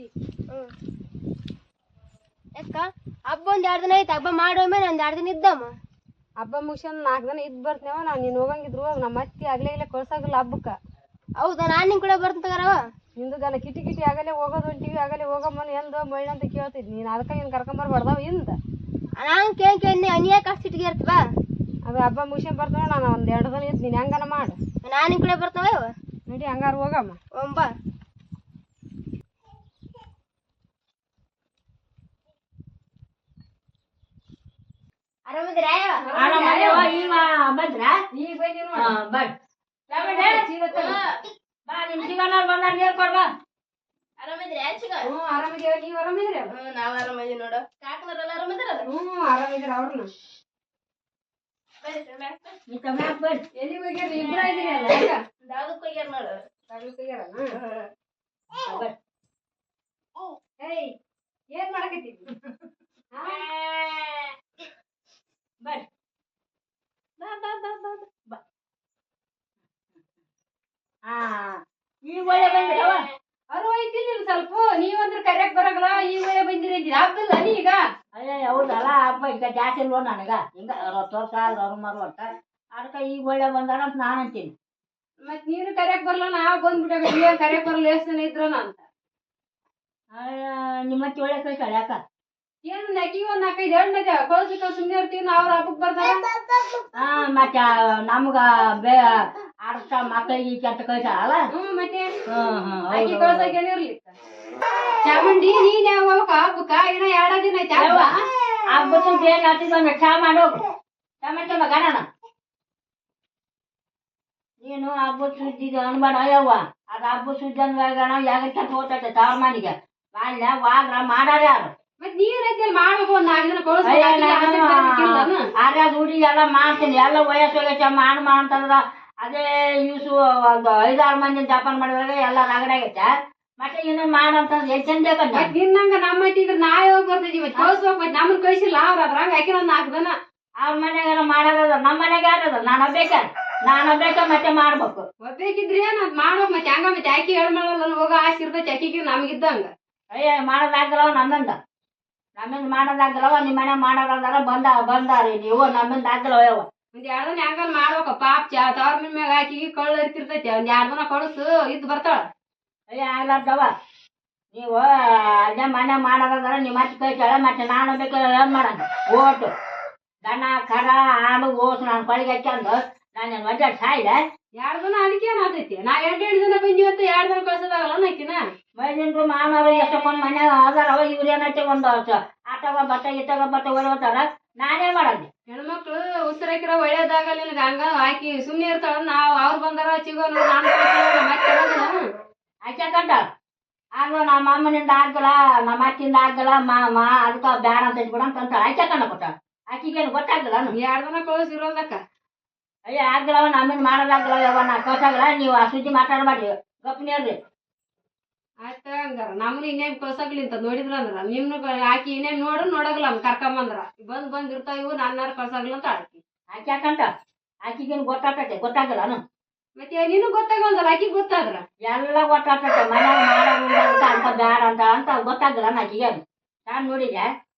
ಐತಿ. ಯಾಕ ಹಬ್ಬ ಒಂದ್ 2 ದಿನ ಐತಿ. ಹಬ್ಬ ಮಾಡೋಮೇಲೆ ಒಂದ್ 2 ದಿನ ಇದ್ದಮ್ಮ. ಹಬ್ಬ ಮುಗಿಸ್ಕೊಂಡ್ 4 ದಿನ ಇದ್ ಬರ್ತೀವ. ನಾವು ನೀನ್ ಹೋಗಂಗಿದ್ರು ಹೋಗ್. ನಮ್ಮ ಅತ್ತಿ ಆಗ್ಲೇ ಕಳ್ಸಾಗಲ್ಲ ಹಬ್ಬಕ್ಕ. ಹೌದಾ, ನಾನ್ ನಿನ್ ಕೂಡ ಬರ್ತಂತಗಾರವ. ನಿಂದು ಗನ ಕಿಟಿ ಆಗಲೇ ಹೋಗೋದು ಹೊಂಟಿವಿ. ಆಗಲೇ ಹೋಗಮ್ಮನ ಎಂದು ಮಳ್ಳಿ ಅಂತ ಕೇಳ್ತಿದ್ ನೀನ್. ಅದಕ್ಕೆ ನೀನ್ ಕರ್ಕೊಂಬರ್ಬಾರ್ದಾವ ಇಂದ. ನಾನು ಕೇಳಿ ನೀ ಯಾಕೆ ಅಷ್ಟು ಸಿಟ್ಟಿಗೆ ಇರ್ತ ಬಾ. ಅದು ಹಬ್ಬ ಮುಗಿಸ್ಕೊಂಡ್ ಬರ್ತಾವ. ನಾನು ಒಂದ್ 2 ದಿನ ಇದ್ದು ನೀನ್ ಹೆಂಗನ ಮಾಡು. ನಾನು ನಿನ್ ಕೂಡ ಬರ್ತಾವ ನಡಿ ಹಂಗಾರ ಹೋಗಮ್ಮ. ಬಾ. ಆರಾಮದಿರ? ಬಂದ್ರ ಈಗ ಬೈದಿ ಬಾ ನಿಮ್ ಜೀವನವ್ರು ಬಂದಾಗ ಹೇಳ್ಕೊಡ್ಬಾ. ಆರಾಮದಿರ? ಆರಾಮಿದೇವ. ನೀವ್ ಆರಾಮಿದ್ರಿ? ನಾವ್ ಆರಾಮದಿ ನೋಡು. ಕಾಕನವರೆಲ್ಲ ಆರಾಮದಿರಲ್ಲ? ಆರಾಮಿದ್ರ ಅವ್ರನ್ನ. ಬರ್ರಿ ಎಲ್ಲಿ ಹೋಗ್ಯಾರ? ಇಬ್ರ ಇದೀರಲ್ಲ. ದಾದಕ್ ಹೋಗ್ಯಾರ ನೋಡು. ಏಯ್ ಏನ್ ಮಾಡಕತ್ತಿದ್ವಿ? ಬರ್ರಿ ಬಾ ಬಾ ಬಾ ಬಾ ಬಾ. ಈಗ ಒಳ್ಳೆ ಬಂದ್ರವ. ಅವ್ರು ಐತಿಲ್ಲ ಸ್ವಲ್ಪ. ನೀವಂದ್ರ ಕರ್ಯಾಕ್ ಬರಗಲ್ಲ. ಈಗ ಒಳ್ಳೆ ಬಂದಿರಿ. ಆಗ್ತಲ್ಲ ನೀ ಈಗ? ಅಯ್ಯ ಹೌದಲ್ಲ. ಹಬ್ಬ ಈಗ ಜಾಸ್ತಿ ಇಲ್ವ ನನಗ. ಹಿಂಗ 10 ವರ್ಷ ಅವ್ರ ಒಟ್ಟ ಅದಕ್ಕೆ ಈಗ ಒಳ್ಳೆ ಬಂದಾರ ಅಂತ ನಾನು ಅಂತೀನಿ. ಮತ್ ನೀನು ಕರ್ಯಾಕ್ ಬರಲ್ಲ. ನಾವ್ ಬಂದ್ಬಿಟ್ಟಾಗ ನೀವ್ ಕರ್ಯಾಕ್ ಬರಲ್ಲ. ಎಷ್ಟ್ ಜನ ಇದ್ರನ ಅಂತ. ನಿಮ್ಮತ್ತಿ ಒಳ್ಳೆ ಕಳ್ಸಾಳ ಯಾಕ? ಏನ್ ಅಕ್ಕಿಗೆ ಒಂದ್ 4-5 ಹೆಣ್ಣದ ಕಳ್ಸಿಕ ಸುಮ್ಮನೆ ಇರ್ತೀವಿ. ಅವ್ರ ಹಬ್ಬಕ್ ಬರ್ತಾರ. ಮತ್ತ ನಮ್ಗ ಆಡ್ಸ ಮಕ್ಕಳಿಗೆ ಅಂತ ಕಳ್ಸಾಳಲ್ಲ. ಮತ್ತೆ ಅಕ್ಕಿ ಕಳ್ಸಾಕ ಏನಿರ್ಲಿಕ್ಕ. ಚಾಮುಂಡಿ ನೀನ್ ಯಾವ ಹಬ್ಬಕ್ಕ? ಇನ್ನ 2 ದಿನ ಐತಿ ಹಬ್ಬ. ಹಬ್ಬಕ್ಕೆ ಏನ್ ಹಾಕಿದ್ವ ಚಾ ಮಾಡೋಗು. ಚಾ ಮಾಡ್ಕೊಂಬ ಗಣನ. ನೀನು ಹಬ್ಬ ಸುದ್ದಿ ಅನ್ಬೇಡ ಯವ್ವ. ಅದು ಹಬ್ಬ ಸುದ್ದಿ ಅಂದ್ರಾಗ ಯಾಗಕ್ಕೆ ಹೋಗ್ತೈತೆ ತವ್ರ ಮನೆಗೆ. ಬಾಲ್ಯ ವಾದ್ರ ಮಾಡಾರ ಯಾರು? ಮತ್ ನೀರ್ ಐತಿ ಮಾಡ್ಬೇಕು. ಒಂದ್ 4 ದಿನ ಕಳ್ಸ. ಆರ್ಯಾದ ಹುಡಿ ಎಲ್ಲ ಮಾಡ್ತೀನಿ. ಎಲ್ಲ ವಯಸ್ಸು ಹೋಗೈತೆ ಮಾಡ ಅಂತಂದ್ರ ಅದೇ ಯೂಸು ಒಂದು 5-6 ಮಂದಿ ಜಪಾನ್ ಮಾಡಿದಾಗ ಎಲ್ಲ ರಗಡಾಗೈತೆ. ಮತ್ತೆ ಇನ್ನೊಂದು ಮಾಡಂತಂದ್ರೆ ಚಂದ ಮತ್ ನಿನ್ನಂಗ ನಮ್ಮ ಇದ್ರ ನಾವ್ ಯಾವಾಗ ಬರ್ತಿದೀವಿ ಕಳ್ಸ್ಬೇಕು. ಮತ್ ನಮ್ಮನ್ ಕಳ್ಸಿಲ್ಲ. ಅವ್ರ ಅದ್ರಾಗ ಹಾಕಿ ಒಂದ್ 4 ದಿನ ಅವ್ರ ಮನ್ಯಾಗ ಮಾಡಾರದ. ನಮ್ಮ ಮನ್ಯಾಗ ಯಾರದ? ನಾನು ಒಬ್ಬೇಕ ಮತ್ತೆ ಮಾಡ್ಬೇಕು. ಒಬ್ಬೇಕಿದ್ರಿ ನಾವ್ ಮಾಡ್ಬೇಕು. ಮತ್ತೆ ಹಂಗ ಮತ್ತೆ ಆಕಿ ಹೇಳ್ ಮಾಡಲ್ಲ. ಹೋಗ ಆಸೆ ಇರ್ತೈತಿ ಅಕ್ಕಿಗೆ ನಮ್ಗಿದ್ದಂಗ. ಅಯ್ಯ ಮಾಡೋದಾಗಲ್ಲವ ನಮ್ಮಿಂದ ಮಾಡೋದಾಗಲ್ಲವ. ನಿಮ್ಮ ಮನೆ ಮಾಡೋದಾರ ಬಂದಾರಿ ನೀವು. ನಮ್ಮಿಂದ ಆಗಲ್ಲವ ಯವ್ವ. ಒಂದ್ 2 ದಿನ ಹೆಂಗ ಮಾಡ್ಬೇಕ. ಪಾಪ ತವ್ರ ಮನ್ ಮ್ಯಾಗ ಹಾಕಿ ಕಳ್ಳ ಇರ್ತಿರ್ತೈತಿ. ಒಂದ್ 2 ದಿನ ಕಳ್ಸು ಇದ್ ಬರ್ತಾಳ. ಅಯ್ಯ ಆಗ್ಲಾರ್ದವ. ನೀವು ಅದೇ ಮನೆ ಮಾಡೋದಾರ ನಿಮ್ಮ ಅತ್ತಿ ಕಳ್ಸಾಳ. ಮತ್ತೆ ನಾನು ಬೇಕು ಏನ್ ಮಾಡಂಗ ಓಟು ದನ ಕರ ಆಡು ಓಸು ನಾನು ಕೊಳಿಗೆ ಹಾಕ್ಯಂದು ನಾನು ಮಜಾ ಸಾಯಿಲ್ಲ. 2 ದಿನ ಅದಕ್ಕೆ ಏನಾಗ್ತೈತಿ. ನಾ 2 ದಿನ ಬಂದಿವತ್ತ 2 ದಿನ ಕಳ್ಸೋದಾಗಲ್ಲ ನಾಕಿನ. ಮೈದಿಂಟ್ರು ಮಾನವರು ಎಷ್ಟೊಂದು ಮನೆ ಅದಾರವ. ಇವ್ರು ಏನೈತೆ ಒಂದು ಆಟಗ ಬತ್ತ ಹೊರತಾರ. ನಾನೇ ಮಾಡೋದು. ಹೆಣ್ಮಕ್ಳು ಉಸಿರಾಕಿರೋ ಒಳ್ಳೇದಾಗಲ್ಲ ನಿನಗ. ಹಂಗ ಹಾಕಿ ಸುಮ್ನೆ ಇರ್ತಾಳ. ನಾವ್ ಅವ್ರು ಬಂದಾರ ಚಿಗೋನು ನಾನು ಮತ್ತೆ ಹಾಕ್ಯಾಕಂಟ ಆಗ ನಮ್ಮ ಅಮ್ಮನಿಂದ ಆಗಲ್ಲ, ನಮ್ಮ ಅಕ್ಕಿಂದ ಆಗಲ್ಲ. ಅದಕ್ಕ ಬ್ಯಾಡ ಅಂತ ಬಿಡ ಅಂತ ಹಾಕ್ಯಾಕಂಡ ಕೊಟ್ಟ. ಆಕಿಗೇನು ಗೊತ್ತಾಗಲ್ಲ. 2 ದಿನ ಕಳ್ಸಿರೋದಕ್ಕ. ಅಯ್ಯ ಆಗಲ್ಲವ. ನಮ್ಮಿಂದ ಮಾಡೋದಾಗಲ್ಲ ಯಾವ. ನಾ ಕಳ್ಸಾಗಲ್ಲ. ನೀವು ಆ ಸುದ್ದಿ ಮಾತಾಡ್ಬೇಡ್ರಿ. ಗಪ್ನೇರ್ರಿ. ಆಯ್ತ ಹಂಗಾರ ನಮ್ಮನ್ನ ಇನ್ನೇನ್ ಕಳ್ಸಾಗ್ಲಿ ಅಂತ ನೋಡಿದ್ರ ಅಂದ್ರ ನಿಮ್ನ ಆಕಿ ಇನ್ನೇನ್ ನೋಡಗಲ್ಲ ಕರ್ಕೊಂಬಂದ್ರ ಬಂದ್ ಇರ್ತಾವ. ಇವು ನನ್ನಾರ ಕಳ್ಸಾಗ್ಲಿ ಅಂತ ಆಕಿ ಹಾಕ್ಯಾಕಂಟ ಆಕಿಗೇನು ಗೊತ್ತಾಗಲ್ಲ. ಮತ್ತೆ ನೀನು ಗೊತ್ತಾಗಲ್ಲ. ಆಕಿಗ್ ಗೊತ್ತಾದ್ರ ಎಲ್ಲ ಗೊತ್ತಾಗ್ತೈತೆ. ಮನ್ಯಾಗ ಮಾಡೋದು ಅಂತ ಬ್ಯಾಡ ಅಂತ ಗೊತ್ತಾಗಲ್ಲ ಆಕಿಗೇನು. ನಾನ್ ನೋಡಿದ್ಯಾ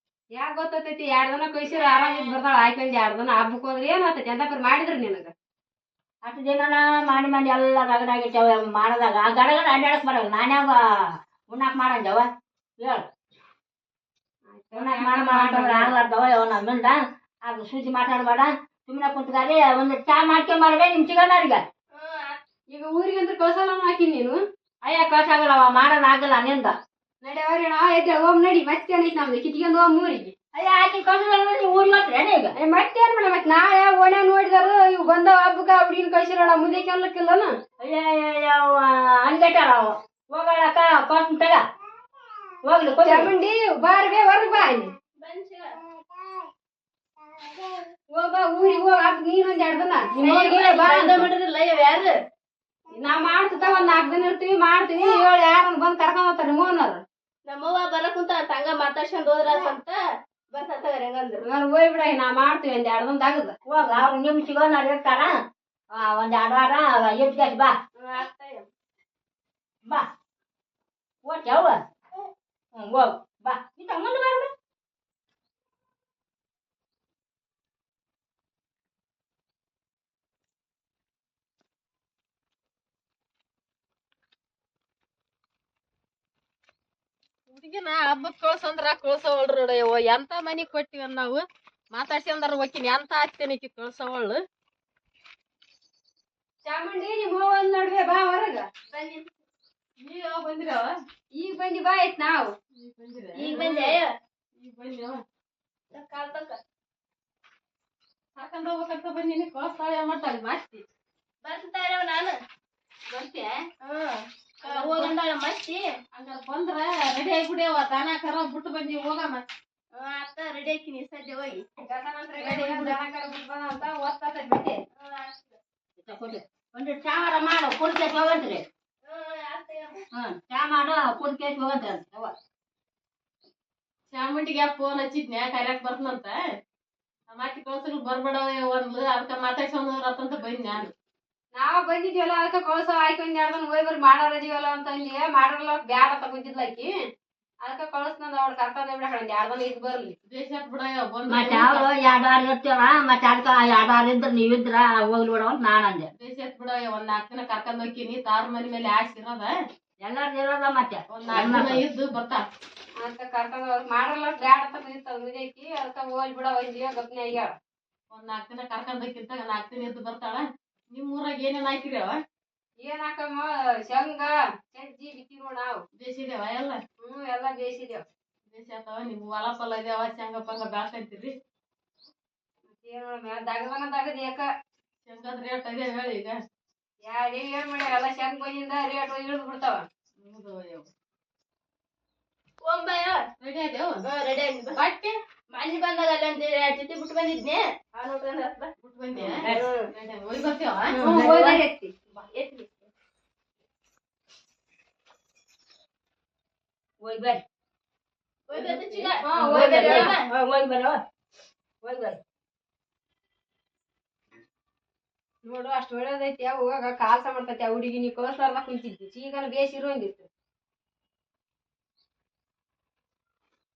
ಯಾಕ ಗೊತ್ತೈತಿ. 2 ದಿನ ಕಳ್ಸಿರ ಆರಾಮಿದ್ ಬರ್ತಾಳ. ಆಯ್ತು ಒಂದ್ 2 ದಿನ ಹಬ್ಬಕ್ ಹೋದ್ರೆ ಏನ್ ಆತೈತಿ ಅಂತ ಮಾಡಿದ್ರಿ ನಿನಗ. ಅಷ್ಟು ದಿನ ಮಾಡಿ ಎಲ್ಲ ರಗಡಾಗಿಟ್ಟವ ಮಾಡೋದಾಗ ಆ ಗಡಗಡ ಅಡ್ಡಾಡಕ್ ಬರಲ್ಲ. ನಾನ್ಯಾವ ಉಣ್ಣಾಕ್ ಮಾಡಂಜವ ಹೇಳು. ಉಣ್ಣಾಕ್ ಮಾಡಂತಂದ್ರೆ ಆಗ್ಲಾರ್ದವ ಯಾವ ನಮ್ಮಿಂದ. ಅದು ಸೂಜಿ ಮಾತಾಡ್ಬೇಡ. ಸುಮ್ಮನೆ ಕುಂತ್ಗಾರಿ ಒಂದು ಚಾ ಮಾಡ್ಕೊಂಬರ್ಬೇ ನಿಮ್ ಚಿಗಣ್ಣರಿಗೆ. ಈಗ ಊರಿಗೆ ಅಂತ ಕಳ್ಸಲ್ಲ ಹಾಕಿ ನೀನು. ಅಯ್ಯ ಕಳ್ಸಾಗಲ್ಲವ. ಮಾಡೋದಾಗಲ್ಲ ನಿಂದ. ನಡೆಯವ್ರಿ ಹೋಗ್ ನಡಿ. ಮತ್ತೇನೈತಿ ನಮ್ದು ಕಿತ್ಕೊಂಡ್ ಹೋಗ್ ಊರಿಗೆ. ಅಯ್ಯ ಆಕಿ ಕಳ್ಸಲ್ಲ. ನೀವು ಊರಿಗೆ ಹೋಗ್ತೀರೇನ ಈಗ? ಮತ್ತೇನ್ ಮೇಡಮ್. ಮತ್ ನಾಳೆ ಓಣ್ಯಾಗ ನೋಡಿದಾರ ಇವ್ ಬಂದಾವ ಹಬ್ಬಕ್ಕ ಹುಡುಗಿನ ಕಳ್ಸಿರೋಣ ಮುಂದೆ ಕೆಲ್ಲಕ್ಕಿಲ್ಲನ. ಅಯ್ಯ ಅನ್ಗೆಟ್ಟಾರ ಹೋಗಳಕ್ಕ ಕಳ್ಸ ತಗ ಹೋಗ್ಲಿ. ಚಾಮುಂಡಿ ಬಾರ್ಬೇ ಹೊರಗ್ ಬಾ. ಹೋಗ ಊರಿಗೆ ಹೋಗ. ನೀನೊಂದ್ 2 ದಿನ ಯಾರು ನಾವ್ ಮಾಡ್ತಿದ್ದ ಒಂದ್ 4 ದಿನ ಇರ್ತೀವಿ ಮಾಡ್ತೀವಿ. 7 ಯಾರನ್ನ ಬಂದ್ ಕರ್ಕೊಂಡ್ ಹೋಗ್ತಾರ ನಿಮ್ಮವ್ವನವ್ರು. ನಮ್ಮವ್ವ ಬರಕುಂತ ತಂಗ ಮಾತಾಡ್ಸ್ಕೊಂಡ್ ಹೋದ್ರಂತ ಬರ್ತಾರ ಹೆಂಗಂದ್ರು. ನಾನು ಹೋಗ್ಬಿಡ. ನಾ ಮಾಡ್ತೀವಿ ಒಂದ್ 2 ದಿನ ಆಗದ. ಹೋಗ ಅವ್ರು ನಿಮ್ ಸಿಗೋನಾರ ಇರ್ತಾರ. ಒಂದ್ 2 ವಾರ ಎಷ್ಟ್ ಬಾ ಆಗ್ತಾಯ ಬಾ ಓಕೆ ಅವ್ವ. ಹೋಗ್ ಬಾ ಇಂತ ಮುಂದೆ ಬಾರ ಹುಡುಗಿನ ಹಬ್ಬಕ್ ಕಳ್ಸಂದ್ರ ಕಳ್ಸವಳ್ರಿ ನೋಡಯ್ಯವ ಎಂತ ಮನಿ ಕೊಟ್ಟಿವ ನಾವು ಮಾತಾಡ್ಸ್ಕೊಂಡಾರ ಒಕ್ಕಿನ ಎಂತ ಆಗ್ತೇನಿಕಿ ಕಳ್ಸವಳು ಚಾಮುಂಡಿ ನಿಮ್ ಒಂದ್ ನಡುವೆ ಬಾ ಹೊರಗ ಬನ್ನಿ ಈಗ ಬಂದಿರವ ಈಗ ಬಂದಿ ಬಾ ಆಯ್ತು ನಾವು ಈಗ ಬಂದಿರ ಈಗ ಬಂದೆ ಈಗ ಬಂದಿವ ಕಾಲ್ ತಕ ಸಾಕಂಡ್ ಹೋಗ್ಬೇಕಂತ ಬಂದಿನಿ ಕಳ್ಸ್ತಾಳೆ ಮಾಡ್ತಾಳೆ ಮಾಸ್ತಿ ಬರ್ತಾರ ನಾನು ಬರ್ತೀಯ ಹೋಗಂದಾಳ ಮಸ್ತಿ ಹಂಗಾರ ಬಂದ್ರ ರೆಡಿ ಆಗ್ಬಿಡ್ಯವ ದನ ಕರ ಬಿಟ್ಟು ಬಂದಿ ಹೋಗಮ್ಮ ಅತ್ತ ರೆಡಿ ಹಾಕಿನಿ ಸದ್ಯ ಹೋಗಿ ದನ ಕರ ಬಿಟ್ಟು ಬಂದ ಅಂತ ಓದ್ತಾ ಬಿಟ್ಟೆ ಒಂದು ಚಾರ ಮಾಡು ಕುಡ್ಕೆ ಹೋಗಂತ್ರಿ ಚಾ ಮಾಡು ಕುಡ್ಕೆ ಹೋಗಂತ್ರಿ ಅಂತ ಚಾಮುಂಡಿಗೆ ಫೋನ್ ಹಚ್ಚಿದ್ನ್ಯಾ ಕರ್ಯಾಕ್ ಬರ್ತನಂತ ಮತ್ತೆ ಕಳ್ಸಕ್ ಬರ್ಬೇಡ ಒಂದು ಅದಕ್ಕ ಮಾತಾಡ್ಸೋಂತ ಬಂದ್ ನಾನು ನಾವ್ ಬಂದಿದ್ವಲ್ಲ ಅದಕ್ಕ ಕಳ್ಸ ಆಯ್ಕೊಂಡ್ ಯಾರ್ದನ್ ಹೋಯ್ ಬರ್ರಿ ಮಾಡಾರದೀವಲ್ಲ ಅಂತ ಅಂದ್ಯ ಮಾಡಲ್ಲ ಬ್ಯಾಡ ಅಂತ ಕುಂತಿದ್ಲಾಕಿ ಅದಕ್ಕ ಕಳ್ಸನಂದ ಅವ್ಳ ಕರ್ಕೊಂಡ್ ಬಿಡ ಯಾರ್ದನ್ ಇದ್ ಬರ್ಲಿ ದೇಶ ಬಿಡ ಮತ್ತೆ ಅವ್ರು ಎರಡಾರು ಇರ್ತೀವ ಮತ್ತೆ ಅದಕ್ಕ ಎರಡಾರು ಇದ್ರ ನೀವಿದ್ರ ಹೋಗ್ಲಿ ಬಿಡವ ಅಂತ ನಾನ್ ಅಂದೆ ದೇಶ ಬಿಡ ಒಂದ್ 4 ದಿನ ಕರ್ಕೊಂಡ್ ಹೋಗ್ತೀನಿ ತಾರ ಮನಿ ಮೇಲೆ ಆಸೆ ಇರೋದ ಎಲ್ಲಾರು ಇರೋದ ಮತ್ತೆ ಒಂದ್ 4 ದಿನ ಇದ್ದು ಬರ್ತಾ ಅಂತ ಕರ್ಕೊಂಡ್ ಮಾಡಲ್ಲ ಬ್ಯಾಡ ಅಂತ ಕುಂತಿರ್ತಾವ ವಿಜಯ್ಕಿ ಅದಕ್ಕ ಹೋಗ್ಲಿ ಬಿಡ ಒಂದಿಯ ಗಪ್ನೆ ಆಗ್ಯಾಳ ಒಂದ್ 4 ದಿನ ಕರ್ಕೊಂಡ್ ಹೋಗ್ಕಿಂತ 4 ದಿನ ಇದ್ದು ಬರ್ತಾಳ ನಿಮ್ ಊರಾಗ ಏನೇನ್ ಹಾಕಿರ್ಯಾವ ಏನ್ ಹಾಕಮ್ಮ ಶೇಂಗಾ ಸಜ್ಜಿ ಬಿತ್ತಿ ನೋಡ್ ನಾವು ಬೇಸಿದೇವ ಎಲ್ಲ ಎಲ್ಲಾ ಬೇಸಿದೇವ್ ಬೇಸಿ ಆತಾವ ನಿಮ್ ಹೊಲ ಪಲ್ಲ ಇದಾವ ಶೇಂಗಾ ಪಂಗ ಬೆಳ್ಕಂತೀರಿ ಏನ್ ದಗದನ ಯಾಕ ಶೇಂಗಾದ ರೇಟ್ ಅದೇ ಹೇಳಿ ಈಗ ಏನ್ ಮಾಡ್ಯಾರ ಎಲ್ಲ ಶೇಂಗ ಬಂದಿಂದ ರೇಟ್ ಇಳಿದು ಬಿಡ್ತಾವ ಹೋಗ್ಬಾಯ ರೆಡಿ ಆದೇವ್ ರೆಡಿ ಆಗಿ ಬಟ್ಟೆ ಮನೆ ಬಂದಾಗ ಅಲ್ಲೊಂದ್ 2 ಜೊತೆ ಬಿಟ್ಟು ಬಂದಿದ್ನೆ ಆ ನೋಡ್ಕೊಂಡ್ ಬಿಟ್ಟು ಬಂದೆ ಹೋಗಿ ಬರ್ತೀವ ಎತ್ತಿ ಹೋಗಿ ಬರ್ರಿ ಹೋಗ್ಬೇಕು ಚಿಗ ಹೋಗಿ ಬರ್ರಿ ಹೋಗಿ ಬರ್ರಿ ನೋಡು ಅಷ್ಟ್ ಒಳ್ಳೇದೈತಿ ಹೋಗಾಗ ಕಾಲ್ಸ ಮಾಡ್ತೈತಿ ಆ ಹುಡುಗಿ ನೀ ಕಳ್ಸಲಾರ್ದ ಕುಂತಿದ್ದಿ ಈಗನ ಬೇಸಿರೋಂಗಿತ್ತು